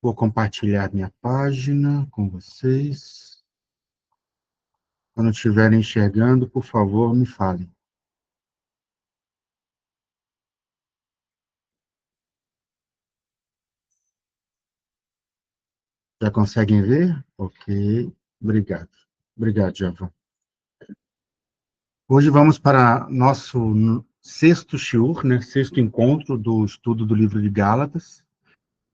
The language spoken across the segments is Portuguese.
Vou compartilhar minha página com vocês. Quando estiverem enxergando, por favor, me falem. Já conseguem ver? Ok. Obrigado. Obrigado, Java. Hoje vamos para nosso sexto shiur, né? Sexto encontro do estudo do livro de Gálatas.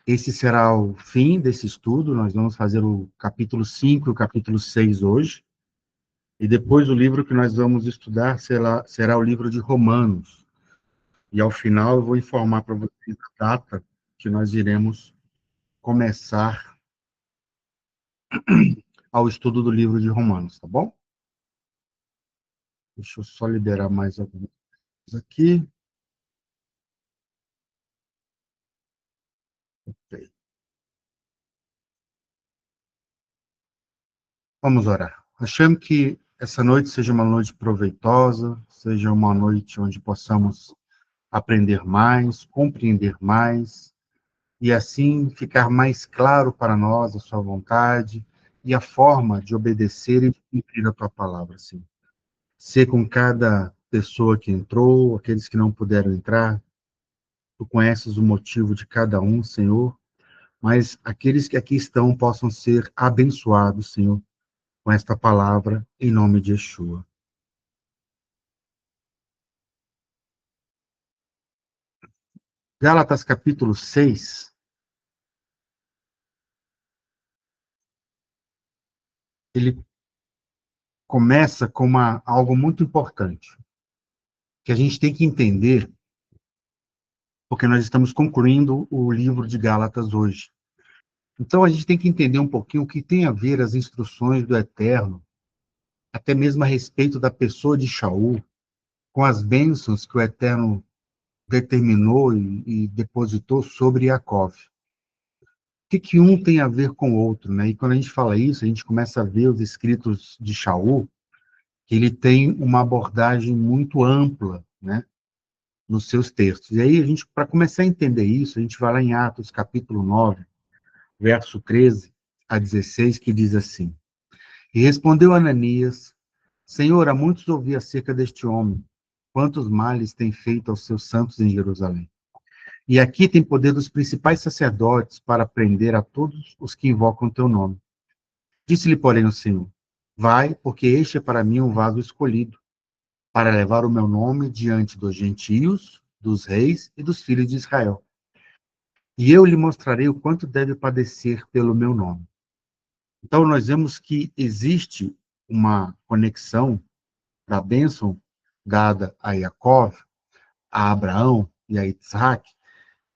Esse será o fim desse estudo. Nós vamos fazer o capítulo 5 e o capítulo 6 hoje. E depois o livro que nós vamos estudar será o livro de Romanos. E ao final eu vou informar para vocês a data que nós iremos começar ao estudo do livro de Romanos, tá bom? Deixa eu só liberar mais algumas coisas aqui. Ok. Vamos orar. Achamos que essa noite seja uma noite proveitosa, seja uma noite onde possamos aprender mais, compreender mais, e assim ficar mais claro para nós a sua vontade e a forma de obedecer e de cumprir a tua palavra, Senhor. Ser com cada pessoa que entrou, aqueles que não puderam entrar, tu conheces o motivo de cada um, Senhor, mas aqueles que aqui estão possam ser abençoados, Senhor, com esta palavra, em nome de Yeshua. Gálatas capítulo 6, ele começa com algo muito importante, que a gente tem que entender, porque nós estamos concluindo o livro de Gálatas hoje. Então, a gente tem que entender um pouquinho o que tem a ver as instruções do Eterno, até mesmo a respeito da pessoa de Shaul, com as bênçãos que o Eterno determinou e depositou sobre Yaakov. O que um tem a ver com o outro, né? E quando a gente fala isso, a gente começa a ver os escritos de Shaul, que ele tem uma abordagem muito ampla, né, nos seus textos. E aí, para começar a entender isso, a gente vai lá em Atos, capítulo 9, verso 13 a 16, que diz assim: E respondeu Ananias: Senhor, há muitos ouvi acerca deste homem, quantos males tem feito aos seus santos em Jerusalém. E aqui tem poder dos principais sacerdotes para prender a todos os que invocam teu nome. Disse-lhe, porém, o Senhor: Vai, porque este é para mim um vaso escolhido, para levar o meu nome diante dos gentios, dos reis e dos filhos de Israel. E eu lhe mostrarei o quanto deve padecer pelo meu nome. Então, nós vemos que existe uma conexão da bênção dada a Jacó, a Abraão e a Isaac,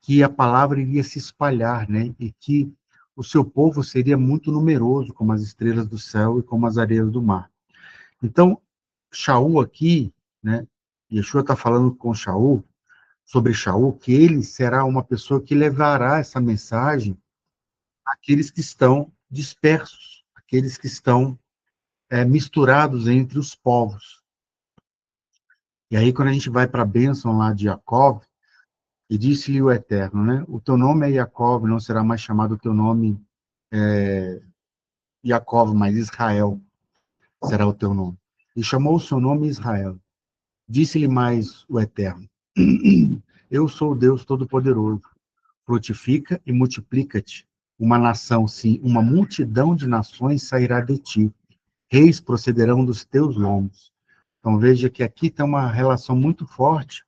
que a palavra iria se espalhar, né? E que o seu povo seria muito numeroso, como as estrelas do céu e como as areias do mar. Então, Shaul aqui, né? Yeshua está falando com Shaul, sobre Shaul, que ele será uma pessoa que levará essa mensagem àqueles que estão dispersos, aqueles que estão misturados entre os povos. E aí, quando a gente vai para a bênção lá de Jacó, e disse-lhe o Eterno, né? O teu nome é Jacó, não será mais chamado o teu nome Jacó, mas Israel será o teu nome. E chamou o seu nome Israel. Disse-lhe mais o Eterno: Eu sou o Deus Todo-Poderoso. Frutifica e multiplica-te. Uma nação, sim, uma multidão de nações sairá de ti. Reis procederão dos teus lombos. Então veja que aqui tem uma relação muito forte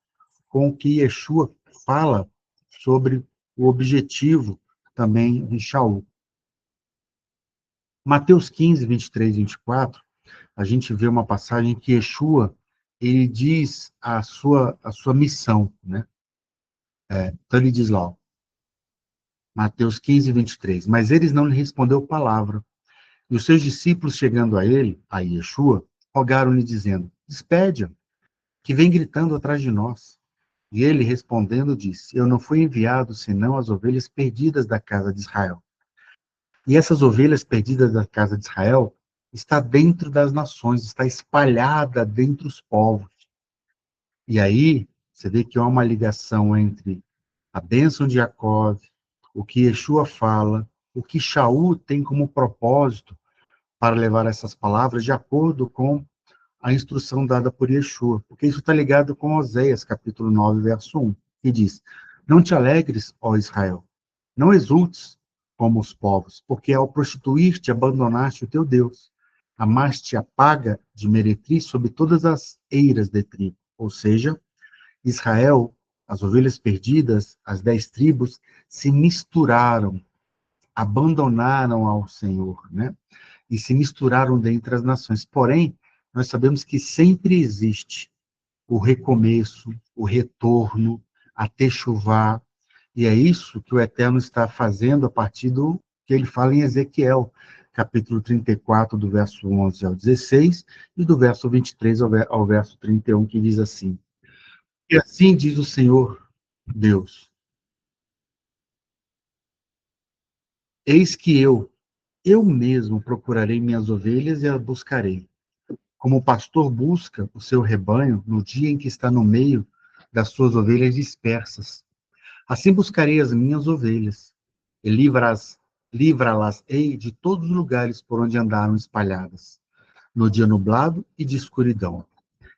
com o que Yeshua fala sobre o objetivo também de Shaul. Mateus 15, 23 e 24, a gente vê uma passagem que Yeshua, ele diz a sua missão, né? Então ele diz lá, ó, Mateus 15, 23, mas eles não lhe respondeu palavra. E os seus discípulos, chegando a ele, a Yeshua, rogaram-lhe, dizendo: Despede-a, que vem gritando atrás de nós. E ele, respondendo, disse: Eu não fui enviado senão as ovelhas perdidas da casa de Israel. E essas ovelhas perdidas da casa de Israel está dentro das nações, está espalhada dentre os povos. E aí, você vê que há uma ligação entre a bênção de Jacó, o que Yeshua fala, o que Shaul tem como propósito para levar essas palavras de acordo com a instrução dada por Yeshua, porque isso está ligado com Oséias, capítulo 9, verso 1, que diz: Não te alegres, ó Israel, não exultes como os povos, porque ao prostituir-te abandonaste o teu Deus, amaste a paga de meretriz sobre todas as eiras de trigo, ou seja, Israel, as ovelhas perdidas, as 10 tribos, se misturaram, abandonaram ao Senhor, né? E se misturaram dentre as nações. Porém, nós sabemos que sempre existe o recomeço, o retorno, a techuvá, e é isso que o Eterno está fazendo a partir do que ele fala em Ezequiel, capítulo 34, do verso 11 ao 16, e do verso 23 ao verso 31, que diz assim: E assim diz o Senhor Deus, eis que eu mesmo procurarei minhas ovelhas e as buscarei, como o pastor busca o seu rebanho no dia em que está no meio das suas ovelhas dispersas. Assim buscarei as minhas ovelhas, e livrá-las-ei de todos os lugares por onde andaram espalhadas, no dia nublado e de escuridão.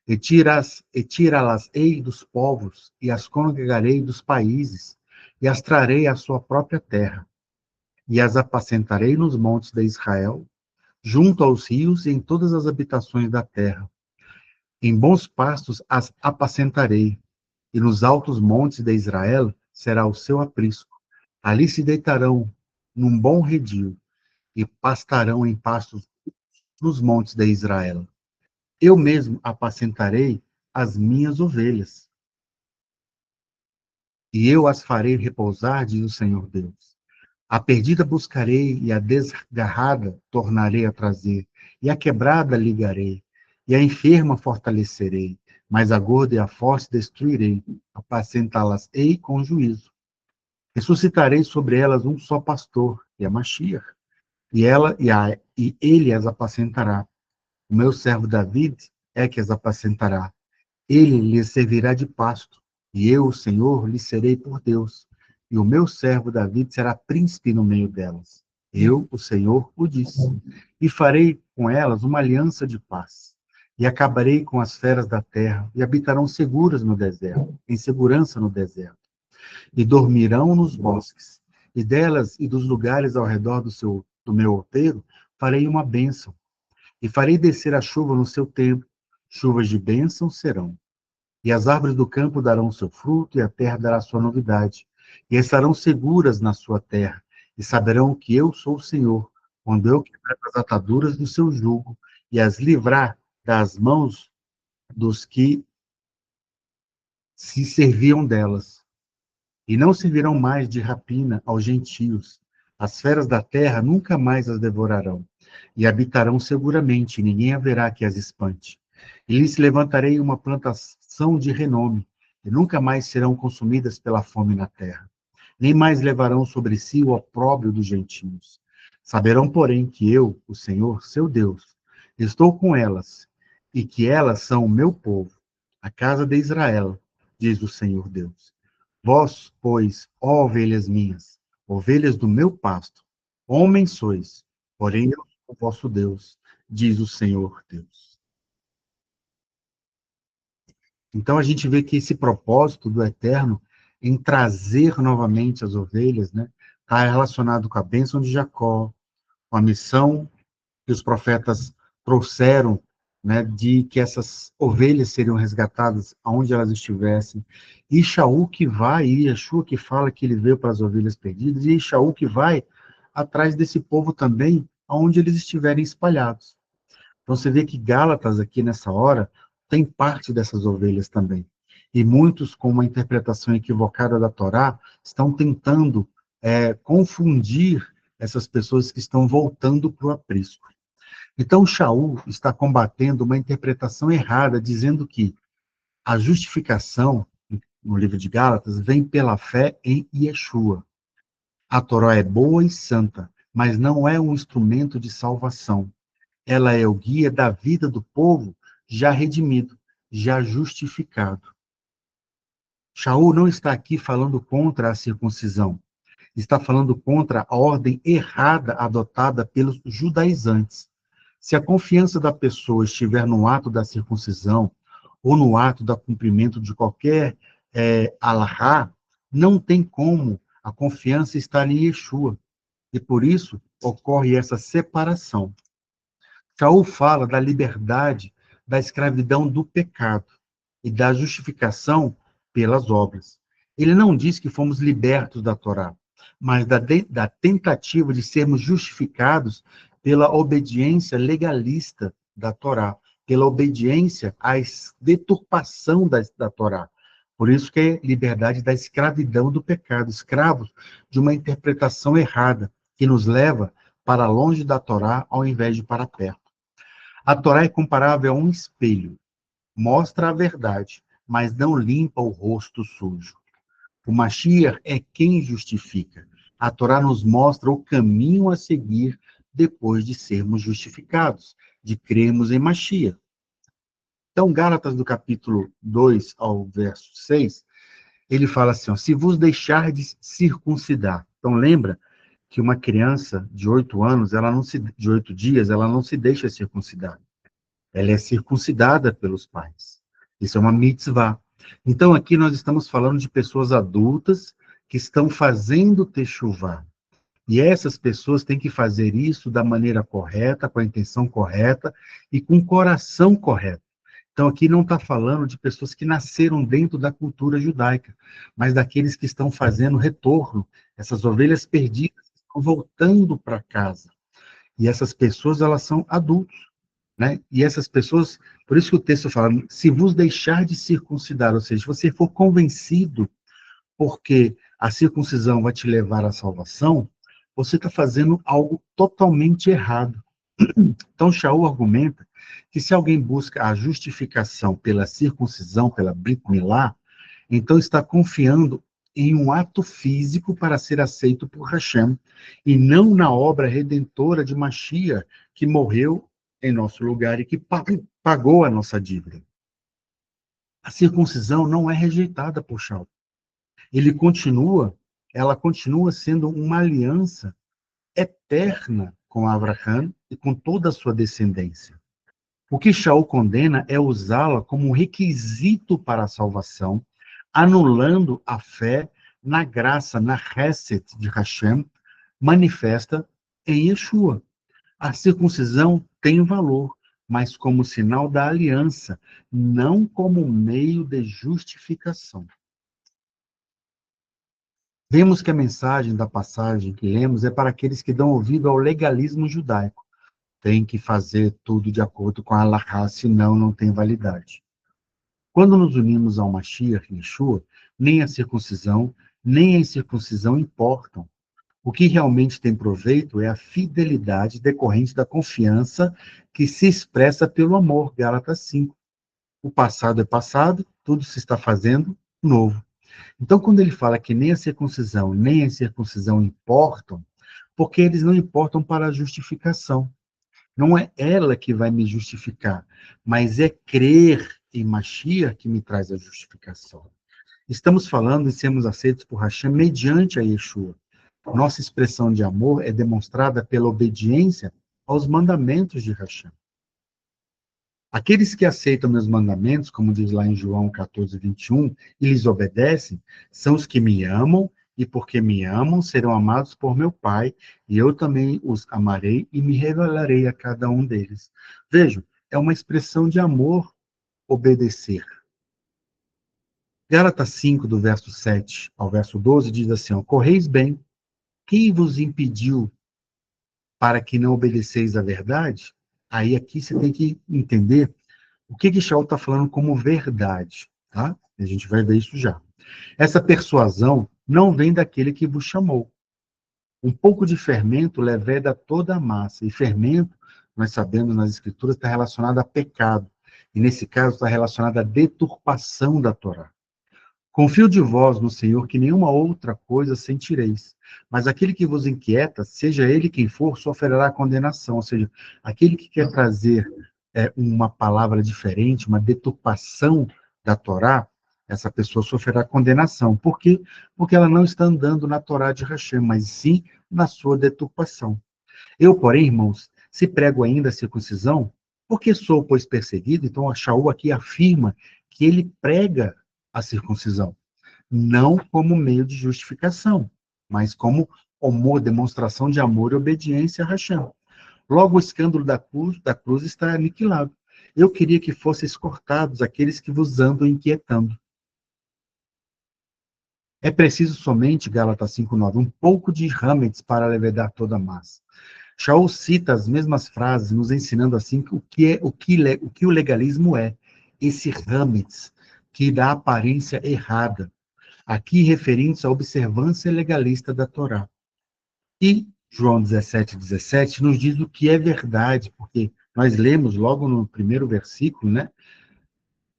E tirá-las-ei dos povos, e as congregarei dos países, e as trarei à sua própria terra, e as apacentarei nos montes de Israel, junto aos rios e em todas as habitações da terra. Em bons pastos as apacentarei, e nos altos montes de Israel será o seu aprisco. Ali se deitarão num bom redil, e pastarão em pastos nos montes de Israel. Eu mesmo apacentarei as minhas ovelhas, e eu as farei repousar, diz o Senhor Deus. A perdida buscarei, e a desgarrada tornarei a trazer, e a quebrada ligarei, e a enferma fortalecerei, mas a gorda e a forte destruirei, apacentá-las-ei com juízo. Ressuscitarei sobre elas um só pastor, que é Mashiach, e ele as apacentará. O meu servo David é que as apacentará. Ele lhes servirá de pasto, e eu, o Senhor, lhe serei por Deus, e o meu servo David será príncipe no meio delas. Eu, o Senhor, o disse. E farei com elas uma aliança de paz, e acabarei com as feras da terra, e habitarão seguras no deserto, em segurança no deserto, e dormirão nos bosques, e delas e dos lugares ao redor do meu outeiro farei uma bênção, e farei descer a chuva no seu tempo, chuvas de bênção serão. E as árvores do campo darão seu fruto, e a terra dará sua novidade. E estarão seguras na sua terra, e saberão que eu sou o Senhor, quando eu quebrar as ataduras do seu jugo, e as livrar das mãos dos que se serviam delas. E não servirão mais de rapina aos gentios. As feras da terra nunca mais as devorarão, e habitarão seguramente, e ninguém haverá que as espante. E lhes levantarei uma plantação de renome, e nunca mais serão consumidas pela fome na terra. Nem mais levarão sobre si o opróbrio dos gentios. Saberão, porém, que eu, o Senhor, seu Deus, estou com elas, e que elas são o meu povo, a casa de Israel, diz o Senhor Deus. Vós, pois, ó ovelhas minhas, ovelhas do meu pasto, homens sois, porém eu sou o vosso Deus, diz o Senhor Deus. Então a gente vê que esse propósito do Eterno em trazer novamente as ovelhas, né, está relacionado com a bênção de Jacó, com a missão que os profetas trouxeram, né, de que essas ovelhas seriam resgatadas aonde elas estivessem. E Shaul que vai, e Yeshua que fala que ele veio para as ovelhas perdidas, e Shaul que vai atrás desse povo também, aonde eles estiverem espalhados. Então você vê que Gálatas aqui nessa hora tem parte dessas ovelhas também. E muitos, com uma interpretação equivocada da Torá, estão tentando confundir essas pessoas que estão voltando para o aprisco. Então, Shaul está combatendo uma interpretação errada, dizendo que a justificação, no livro de Gálatas, vem pela fé em Yeshua. A Torá é boa e santa, mas não é um instrumento de salvação. Ela é o guia da vida do povo já redimido, já justificado. Shaul não está aqui falando contra a circuncisão, está falando contra a ordem errada adotada pelos judaizantes. Se a confiança da pessoa estiver no ato da circuncisão ou no ato do cumprimento de qualquer alahá, não tem como a confiança estar em Yeshua. E por isso ocorre essa separação. Shaul fala da liberdade da escravidão do pecado e da justificação pelas obras. Ele não diz que fomos libertos da Torá, mas da tentativa de sermos justificados pela obediência legalista da Torá, pela obediência à deturpação da Torá. Por isso que é liberdade da escravidão do pecado, escravos de uma interpretação errada, que nos leva para longe da Torá ao invés de para perto. A Torá é comparável a um espelho, mostra a verdade, mas não limpa o rosto sujo. O Mashiach é quem justifica. A Torá nos mostra o caminho a seguir depois de sermos justificados, de crermos em Mashiach. Então, Gálatas, do capítulo 2 ao verso 6, ele fala assim, ó, se vos deixardes circuncidar. Então, lembra que uma criança de 8 anos, de 8 dias, ela não se deixa circuncidar. Ela é circuncidada pelos pais. Isso é uma mitzvah. Então, aqui nós estamos falando de pessoas adultas que estão fazendo techuvá. E essas pessoas têm que fazer isso da maneira correta, com a intenção correta e com o coração correto. Então, aqui não está falando de pessoas que nasceram dentro da cultura judaica, mas daqueles que estão fazendo retorno, essas ovelhas perdidas que estão voltando para casa. E essas pessoas, elas são adultos, né? E essas pessoas, por isso que o texto fala, se vos deixar de circuncidar, ou seja, se você for convencido porque a circuncisão vai te levar à salvação, você está fazendo algo totalmente errado. Então, Shaul argumenta que se alguém busca a justificação pela circuncisão, pela Brit Milá, então está confiando em um ato físico para ser aceito por Hashem, e não na obra redentora de Mashiach, que morreu em nosso lugar e que pagou a nossa dívida. A circuncisão não é rejeitada por Shaul. Ela continua sendo uma aliança eterna com Abraham e com toda a sua descendência. O que Shaul condena é usá-la como um requisito para a salvação, anulando a fé na graça, na Hesed de Hashem, manifesta em Yeshua. A circuncisão tem valor, mas como sinal da aliança, não como meio de justificação. Vemos que a mensagem da passagem que lemos é para aqueles que dão ouvido ao legalismo judaico. Tem que fazer tudo de acordo com a Halakha, senão não tem validade. Quando nos unimos ao Mashiach, Yeshua, nem a circuncisão, nem a incircuncisão importam. O que realmente tem proveito é a fidelidade decorrente da confiança que se expressa pelo amor, Gálatas 5. O passado é passado, tudo se está fazendo novo. Então, quando ele fala que nem a circuncisão, nem a incircuncisão importam, porque eles não importam para a justificação. Não é ela que vai me justificar, mas é crer em Mashiach que me traz a justificação. Estamos falando de sermos aceitos por Hashem mediante a Yeshua. Nossa expressão de amor é demonstrada pela obediência aos mandamentos de Hashem. Aqueles que aceitam meus mandamentos, como diz lá em João 14, 21, e lhes obedecem, são os que me amam, e porque me amam, serão amados por meu Pai, e eu também os amarei e me revelarei a cada um deles. Vejam, é uma expressão de amor obedecer. Gálatas 5, do verso 7 ao verso 12, diz assim, ó, correis bem, quem vos impediu para que não obedeceis à verdade? Aí aqui você tem que entender o que Shaul está falando como verdade, tá? A gente vai ver isso já. Essa persuasão não vem daquele que vos chamou. Um pouco de fermento leveda toda a massa. E fermento, nós sabemos nas escrituras, está relacionado a pecado. E nesse caso está relacionado à deturpação da Torá. Confio de vós no Senhor que nenhuma outra coisa sentireis. Mas aquele que vos inquieta, seja ele quem for, sofrerá condenação. Ou seja, aquele que quer trazer uma palavra diferente, uma deturpação da Torá, essa pessoa sofrerá condenação. Por quê? Porque ela não está andando na Torá de Hashem, mas sim na sua deturpação. Eu, porém, irmãos, se prego ainda a circuncisão, porque sou, pois, perseguido, então a Shaul aqui afirma que ele prega a circuncisão, não como meio de justificação, mas como demonstração de amor e obediência a Hashem. Logo, o escândalo da cruz está aniquilado. Eu queria que fossem cortados aqueles que vos andam inquietando. É preciso somente, Gálatas 5:9, um pouco de hametz para levedar toda a massa. Shaul cita as mesmas frases, nos ensinando assim o que o legalismo é. Esse hametz, que dá aparência errada. Aqui referindo-se à observância legalista da Torá. E João 17:17 nos diz o que é verdade, porque nós lemos logo no primeiro versículo, né?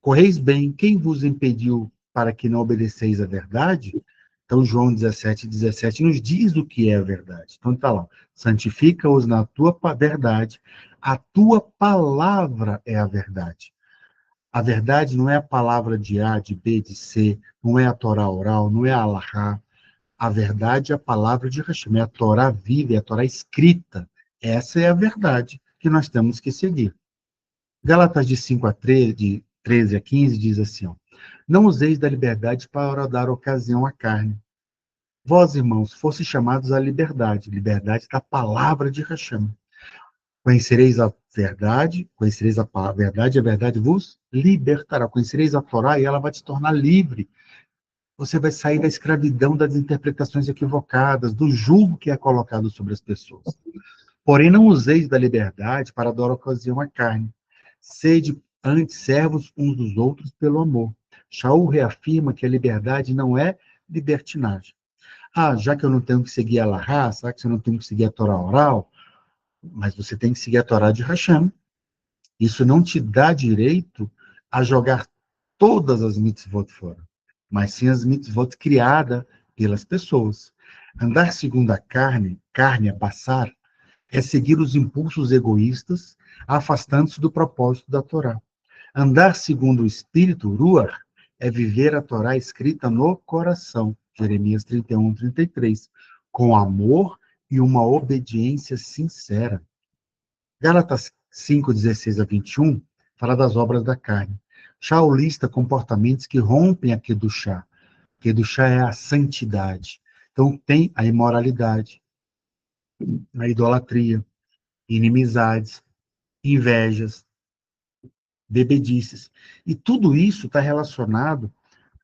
Correis bem, quem vos impediu para que não obedeceis à verdade? Então, João 17:17 nos diz o que é a verdade. Então, está lá. Santifica-os na tua verdade. A tua palavra é a verdade. A verdade não é a palavra de A, de B, de C, não é a Torá oral, não é a Alahá. A verdade é a palavra de Hashem, é a Torá viva, é a Torá escrita. Essa é a verdade que nós temos que seguir. Gálatas de 5 a 13, de 13 a 15, diz assim, ó, não useis da liberdade para dar ocasião à carne. Vós, irmãos, fostes chamados à liberdade, liberdade da palavra de Hashem. Conhecereis a verdade, conhecereis a verdade, e a verdade vos libertará. Conhecereis a Torá e ela vai te tornar livre. Você vai sair da escravidão das interpretações equivocadas, do julgo que é colocado sobre as pessoas. Porém, não useis da liberdade para dar ocasião à carne. Sede antes servos uns dos outros pelo amor. Shaul reafirma que a liberdade não é libertinagem. Ah, já que eu não tenho que seguir a Lahá, já que eu não tenho que seguir a Torá oral, mas você tem que seguir a Torá de Hashem. Isso não te dá direito a jogar todas as mitzvot fora, mas sim as mitzvot criadas pelas pessoas. Andar segundo a carne é passar, é seguir os impulsos egoístas, afastando-se do propósito da Torá. Andar segundo o Espírito, Ruach, é viver a Torá escrita no coração, Jeremias 31:33, com amor e uma obediência sincera. Gálatas 5:16 a 21, fala das obras da carne. Shaul lista comportamentos que rompem a Kedushá. Kedushá é a santidade. Então, tem a imoralidade, a idolatria, inimizades, invejas, bebedices. E tudo isso está relacionado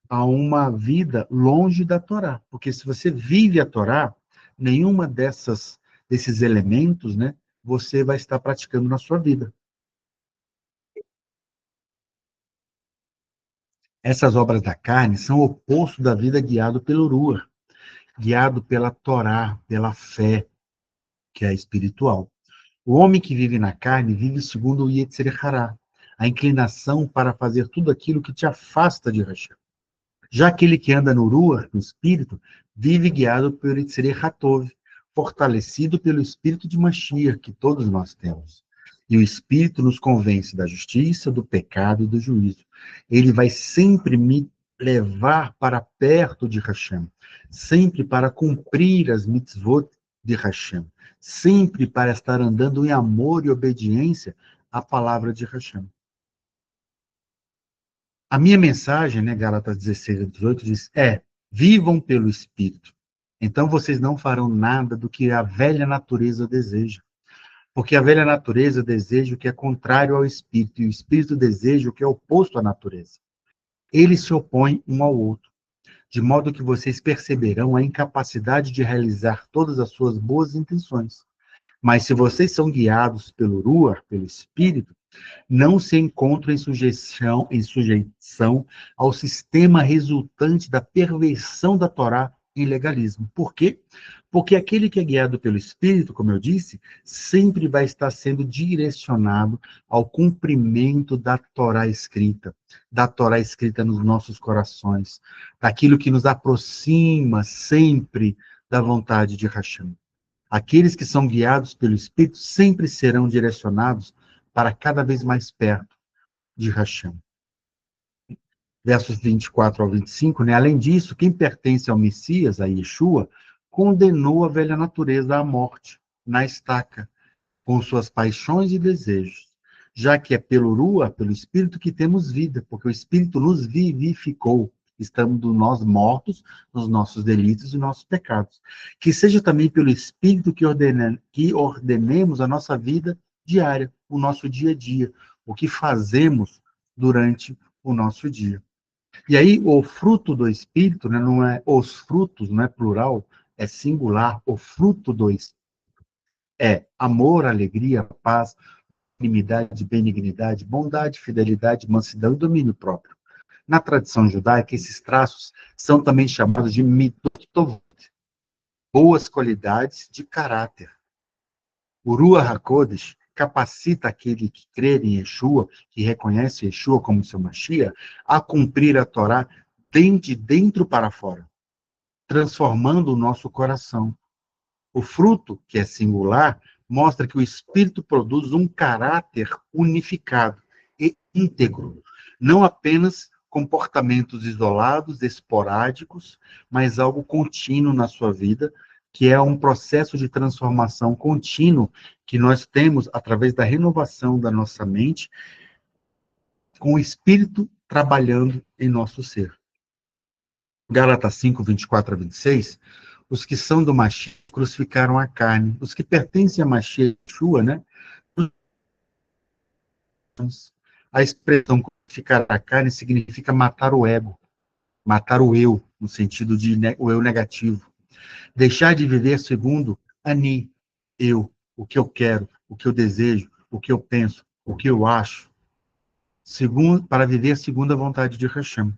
a uma vida longe da Torá. Porque se você vive a Torá, nenhuma desses elementos, né, você vai estar praticando na sua vida. Essas obras da carne são o oposto da vida guiado pelo Ruach, guiado pela Torá, pela fé, que é espiritual. O homem que vive na carne vive segundo o Yetzer Hará, a inclinação para fazer tudo aquilo que te afasta de Hashem. Já aquele que anda no Ruach, no espírito, vive guiado pelo Yetzer Hatov, fortalecido pelo espírito de Mashiach, que todos nós temos. E o espírito nos convence da justiça, do pecado e do juízo. Ele vai sempre me levar para perto de Hashem, sempre para cumprir as mitzvot de Hashem, sempre para estar andando em amor e obediência à palavra de Hashem. A minha mensagem, né, Gálatas 16 a 18, diz, vivam pelo Espírito. Então vocês não farão nada do que a velha natureza deseja. Porque a velha natureza deseja o que é contrário ao Espírito, e o Espírito deseja o que é oposto à natureza. Eles se opõem um ao outro, de modo que vocês perceberão a incapacidade de realizar todas as suas boas intenções. Mas se vocês são guiados pelo Ruach, pelo Espírito, não se encontram em sujeição ao sistema resultante da perversão da Torá em legalismo. Por quê? Porque aquele que é guiado pelo Espírito, como eu disse, sempre vai estar sendo direcionado ao cumprimento da Torá escrita nos nossos corações, daquilo que nos aproxima sempre da vontade de Hashem. Aqueles que são guiados pelo Espírito sempre serão direcionados para cada vez mais perto de Hashem. versos 24 ao 25, né? Além disso, quem pertence ao Messias, a Yeshua, condenou a velha natureza à morte, na estaca, com suas paixões e desejos, já que é pelo Rua, pelo Espírito, que temos vida, porque o Espírito nos vivificou. Estamos nós mortos nos nossos delitos e nossos pecados. Que seja também pelo Espírito que ordenemos a nossa vida diária, o nosso dia a dia, o que fazemos durante o nosso dia. E aí, o fruto do Espírito, né, não é os frutos, não é plural, é singular, o fruto do Espírito é amor, alegria, paz, unanimidade, benignidade, bondade, fidelidade, mansidão e domínio próprio. Na tradição judaica, esses traços são também chamados de midot tovot, boas qualidades de caráter. O Ruach HaKodesh capacita aquele que crê em Yeshua, que reconhece Yeshua como seu Mashiach, a cumprir a Torá de dentro para fora, transformando o nosso coração. O fruto, que é singular, mostra que o Espírito produz um caráter unificado e íntegro, não apenas comportamentos isolados, esporádicos, mas algo contínuo na sua vida, que é um processo de transformação contínuo que nós temos através da renovação da nossa mente, com o Espírito trabalhando em nosso ser. Gálatas 5, 24 a 26, os que são do Mashiach crucificaram a carne. Os que pertencem a Mashiach, Yeshua, né? A expressão crucificar a carne significa matar o ego, matar o eu, no sentido de o eu negativo. Deixar de viver segundo Ani, eu, o que eu quero, o que eu desejo, o que eu penso, o que eu acho, segundo, para viver segundo a vontade de Hashem.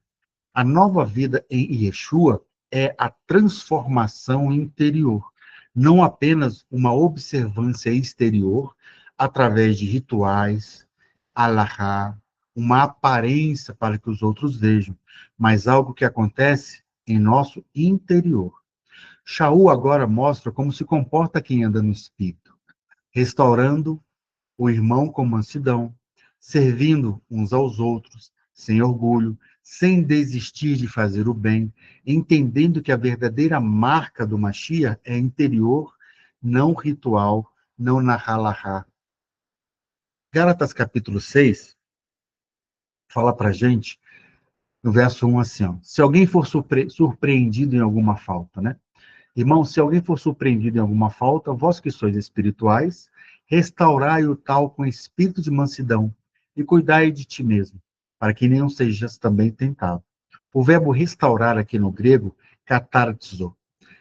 A nova vida em Yeshua é a transformação interior, não apenas uma observância exterior através de rituais, alahá, uma aparência para que os outros vejam, mas algo que acontece em nosso interior. Shaul agora mostra como se comporta quem anda no Espírito, restaurando o irmão com mansidão, servindo uns aos outros, sem orgulho, sem desistir de fazer o bem, entendendo que a verdadeira marca do Mashiach é interior, não ritual, não na halahá. Gálatas capítulo 6 fala para gente, no verso 1 assim, ó, se alguém for surpreendido em alguma falta, né? Irmão, se alguém for surpreendido em alguma falta, vós que sois espirituais, restaurai o tal com espírito de mansidão e cuidai de ti mesmo, para que nenhum sejas também tentado. O verbo restaurar aqui no grego, katartizo,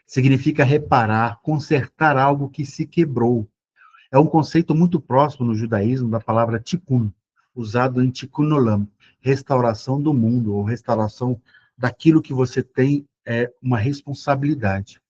significa reparar, consertar algo que se quebrou. É um conceito muito próximo no judaísmo da palavra tikkun, usado em tikkun olam, restauração do mundo, ou restauração daquilo que você tem uma responsabilidade.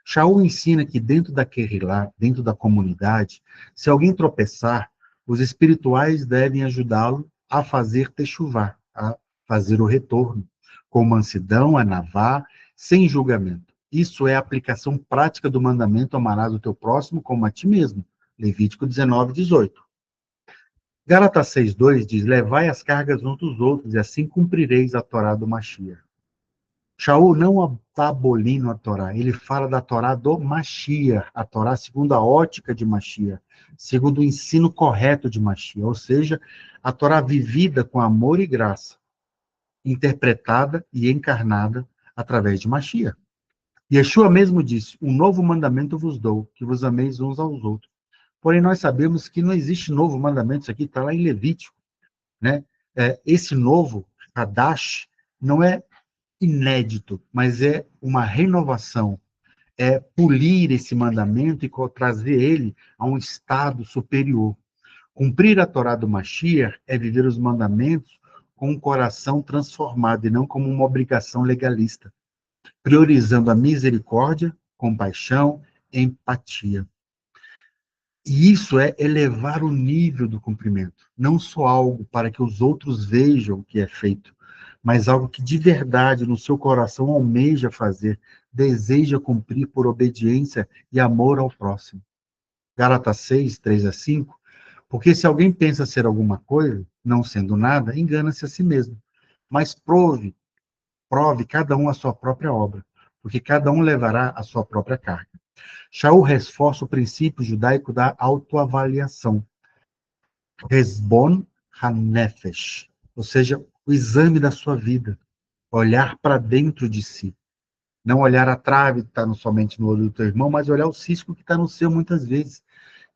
Shaul ensina que dentro da Kehilá, dentro da comunidade, se alguém tropeçar, os espirituais devem ajudá-lo a fazer techuvá, a fazer o retorno, com mansidão, anavá, sem julgamento. Isso é a aplicação prática do mandamento amarás o teu próximo como a ti mesmo. Levítico 19, 18. Gálatas 6,2 diz, levai as cargas uns dos outros, e assim cumprireis a Torá do Mashiach. Shaul não está abolindo a Torá, ele fala da Torá do Mashiach, a Torá segundo a ótica de Mashiach, segundo o ensino correto de Mashiach, ou seja, a Torá vivida com amor e graça, interpretada e encarnada através de Mashiach. Yeshua mesmo disse, um novo mandamento vos dou, que vos ameis uns aos outros. Porém, nós sabemos que não existe novo mandamento, isso aqui está lá em Levítico, né? Esse novo, Hadash, não é inédito, mas é uma renovação, é polir esse mandamento e trazer ele a um estado superior. Cumprir a Torá do Mashiach é viver os mandamentos com um coração transformado e não como uma obrigação legalista, priorizando a misericórdia, compaixão, empatia. E isso é elevar o nível do cumprimento, não só algo para que os outros vejam o que é feito, mas algo que de verdade no seu coração almeja fazer, deseja cumprir por obediência e amor ao próximo. Gálatas 6, 3 a 5, porque se alguém pensa ser alguma coisa, não sendo nada, engana-se a si mesmo. mas prove cada um a sua própria obra, porque cada um levará a sua própria carga. Shaul reforça o princípio judaico da autoavaliação, Resbon HaNefesh, ou seja, o exame da sua vida, olhar para dentro de si. Não olhar a trave que está somente no olho do teu irmão, mas olhar o cisco que está no seu muitas vezes.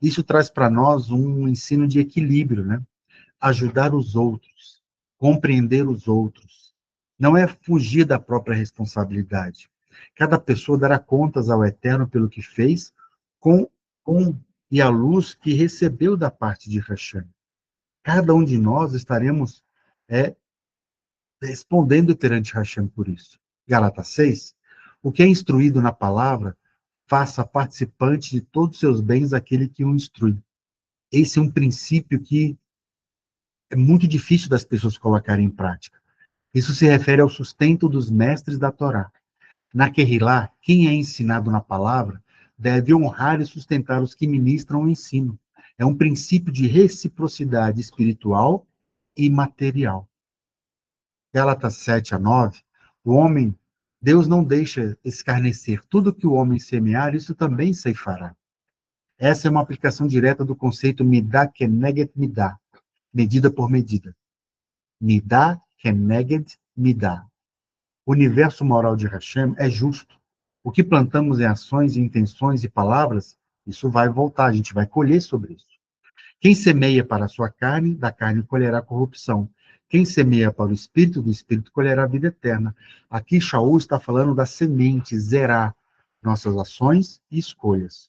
Isso traz para nós um ensino de equilíbrio, né? Ajudar os outros, compreender os outros. Não é fugir da própria responsabilidade. Cada pessoa dará contas ao Eterno pelo que fez com, com e a luz que recebeu da parte de Hashem. Cada um de nós estaremos é, respondendo perante Hashem por isso. Gálatas 6. O que é instruído na palavra, faça participante de todos os seus bens aquele que o instrui. Esse é um princípio que é muito difícil das pessoas colocarem em prática. Isso se refere ao sustento dos mestres da Torá. Na Querrilá, quem é ensinado na palavra deve honrar e sustentar os que ministram o ensino. É um princípio de reciprocidade espiritual e material. Gálatas 7-9, o homem, Deus não deixa escarnecer. Tudo que o homem semear, isso também ceifará. Essa é uma aplicação direta do conceito midá keneged midá, medida por medida. Midá keneged midá. O universo moral de Hashem é justo. O que plantamos em ações, intenções e palavras, isso vai voltar, a gente vai colher sobre isso. Quem semeia para a sua carne, da carne colherá corrupção. Quem semeia para o Espírito, do Espírito colherá a vida eterna. Aqui Shaul está falando da semente, zerar nossas ações e escolhas.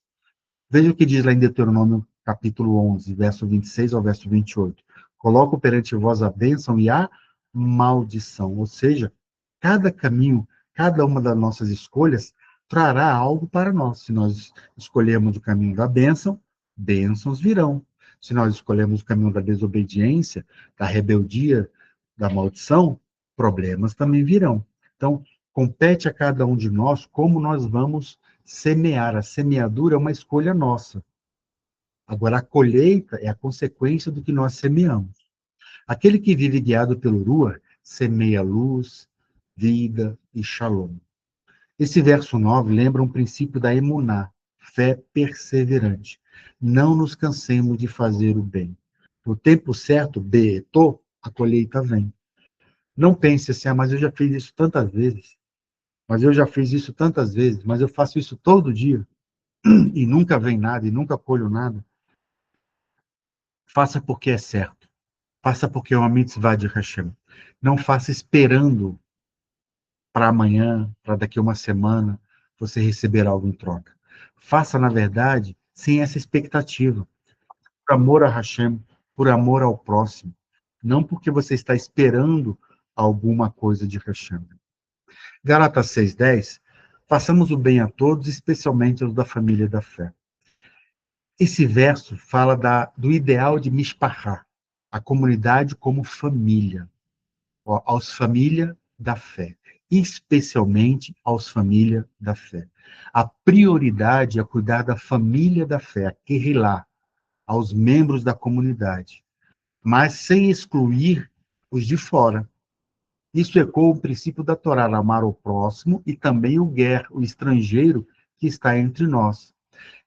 Veja o que diz lá em Deuteronômio capítulo 11, verso 26 ao verso 28. Coloco perante vós a bênção e a maldição. Ou seja, cada caminho, cada uma das nossas escolhas trará algo para nós. Se nós escolhermos o caminho da bênção, bênçãos virão. Se nós escolhermos o caminho da desobediência, da rebeldia, da maldição, problemas também virão. Então, compete a cada um de nós como nós vamos semear. A semeadura é uma escolha nossa. Agora, a colheita é a consequência do que nós semeamos. Aquele que vive guiado pelo Ruach semeia luz, vida e shalom. Esse verso 9 lembra um princípio da emuná, fé perseverante. Não nos cansemos de fazer o bem. No tempo certo, beetô, a colheita vem. Não pense assim, mas eu já fiz isso tantas vezes. Mas eu já fiz isso tantas vezes, mas eu faço isso todo dia e nunca vem nada, e nunca colho nada. Faça porque é certo. Faça porque é uma mitzvah de Hashem. Não faça esperando para amanhã, para daqui a uma semana, você receber algo em troca. Faça, na verdade, sem essa expectativa. Por amor a Hashem, por amor ao próximo. Não porque você está esperando alguma coisa de Hashem. Gálatas 6:10, façamos o bem a todos, especialmente aos da família da fé. Esse verso fala do ideal de Mishpachá, a comunidade como família, aos família da fé, especialmente aos família da fé. A prioridade é cuidar da família da fé, a Kehilá, aos membros da comunidade, mas sem excluir os de fora. Isso ecoa o princípio da Torá, amar o próximo e também o guer, o estrangeiro que está entre nós.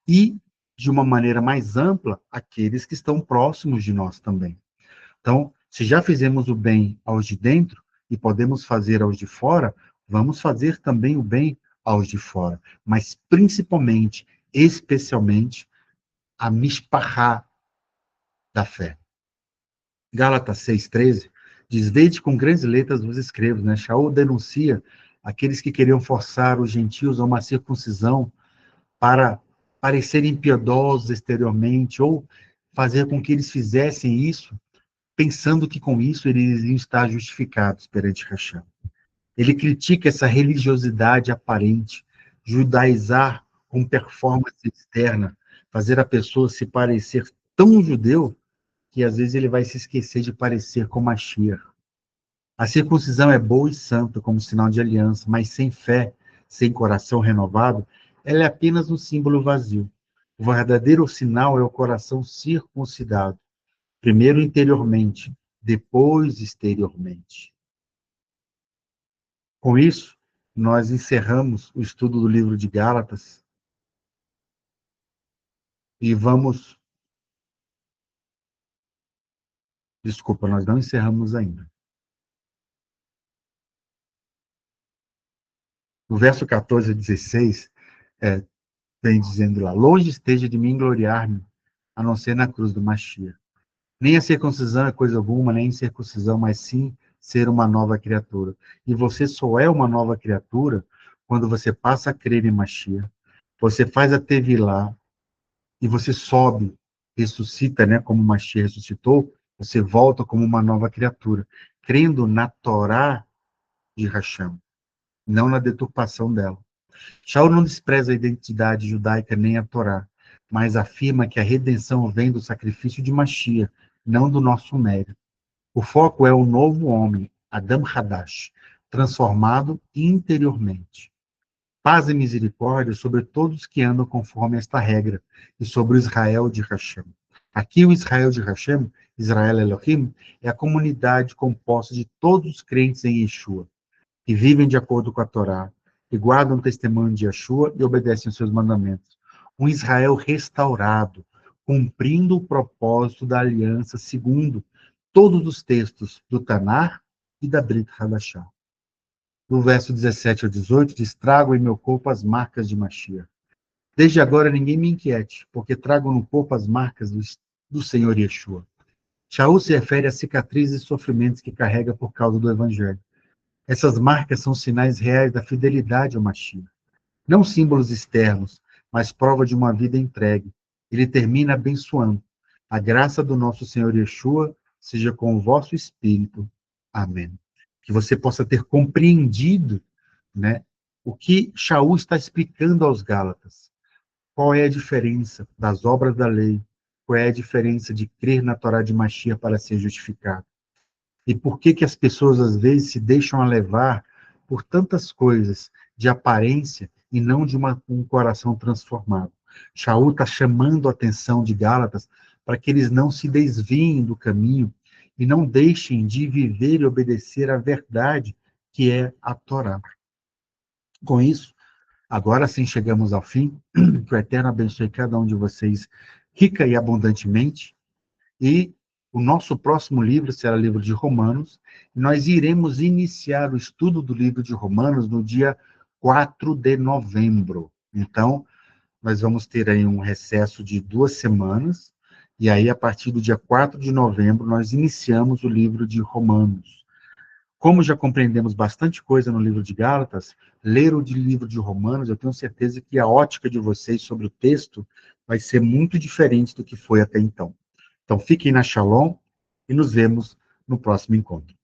E, de uma maneira mais ampla, aqueles que estão próximos de nós também. Então, se já fizemos o bem aos de dentro e podemos fazer aos de fora, vamos fazer também o bem aos de fora. Mas, principalmente, especialmente, a mishpachá da fé. Gálatas 6:13 diz, vede com grandes letras vos escrevo, né? Shaul denuncia aqueles que queriam forçar os gentios a uma circuncisão para parecerem piedosos exteriormente, ou fazer com que eles fizessem isso, pensando que com isso eles iam estar justificados perante Hashem. Ele critica essa religiosidade aparente, judaizar com performance externa, fazer a pessoa se parecer tão judeu que às vezes ele vai se esquecer de parecer com Mashiach. A circuncisão é boa e santa como sinal de aliança, mas sem fé, sem coração renovado, ela é apenas um símbolo vazio. O verdadeiro sinal é o coração circuncidado, primeiro interiormente, depois exteriormente. Com isso, nós encerramos o estudo do livro de Gálatas e vamos... Desculpa, nós não encerramos ainda. O verso 14 a 16 vem dizendo lá: longe esteja de mim gloriar-me, a não ser na cruz do Machia. Nem a circuncisão é coisa alguma, nem a incircuncisão, mas sim ser uma nova criatura. E você só é uma nova criatura quando você passa a crer em Machia. Você faz a Tevilá e você sobe, ressuscita, né, como Machia ressuscitou, você volta como uma nova criatura, crendo na Torá de Hashem, não na deturpação dela. Shaul não despreza a identidade judaica nem a Torá, mas afirma que a redenção vem do sacrifício de Machia, não do nosso mérito. O foco é o novo homem, Adam Hadash, transformado interiormente. Paz e misericórdia sobre todos que andam conforme esta regra, e sobre o Israel de Hashem. Aqui o Israel de Hashem, Israel Elohim, é a comunidade composta de todos os crentes em Yeshua, que vivem de acordo com a Torá, que guardam o testemunho de Yeshua e obedecem aos seus mandamentos. Um Israel restaurado, cumprindo o propósito da aliança segundo todos os textos do Tanar e da Brit Hadashah. No verso 17 ao 18, diz: trago em meu corpo as marcas de Machia. Desde agora ninguém me inquiete, porque trago no corpo as marcas do Senhor Yeshua. Shaul se refere às cicatrizes e sofrimentos que carrega por causa do Evangelho. Essas marcas são sinais reais da fidelidade ao Mashiach. Não símbolos externos, mas prova de uma vida entregue. Ele termina abençoando. A graça do nosso Senhor Yeshua seja com o vosso espírito. Amém. Que você possa ter compreendido, né, o que Shaul está explicando aos Gálatas. Qual é a diferença das obras da lei? Qual é a diferença de crer na Torá de Mashiach para ser justificado? E por que que as pessoas às vezes se deixam levar por tantas coisas de aparência e não de um coração transformado? Shaul está chamando a atenção de Gálatas para que eles não se desviem do caminho e não deixem de viver e obedecer à verdade que é a Torá. Com isso, agora sim chegamos ao fim. Que o Eterno abençoe cada um de vocês rica e abundantemente. E o nosso próximo livro será o livro de Romanos. Nós iremos iniciar o estudo do livro de Romanos no dia 4 de novembro. Então, nós vamos ter aí um recesso de 2 semanas, e aí, a partir do dia 4 de novembro, nós iniciamos o livro de Romanos. Como já compreendemos bastante coisa no livro de Gálatas, ler o livro de Romanos, eu tenho certeza que a ótica de vocês sobre o texto vai ser muito diferente do que foi até então. Então, fiquem na Shalom e nos vemos no próximo encontro.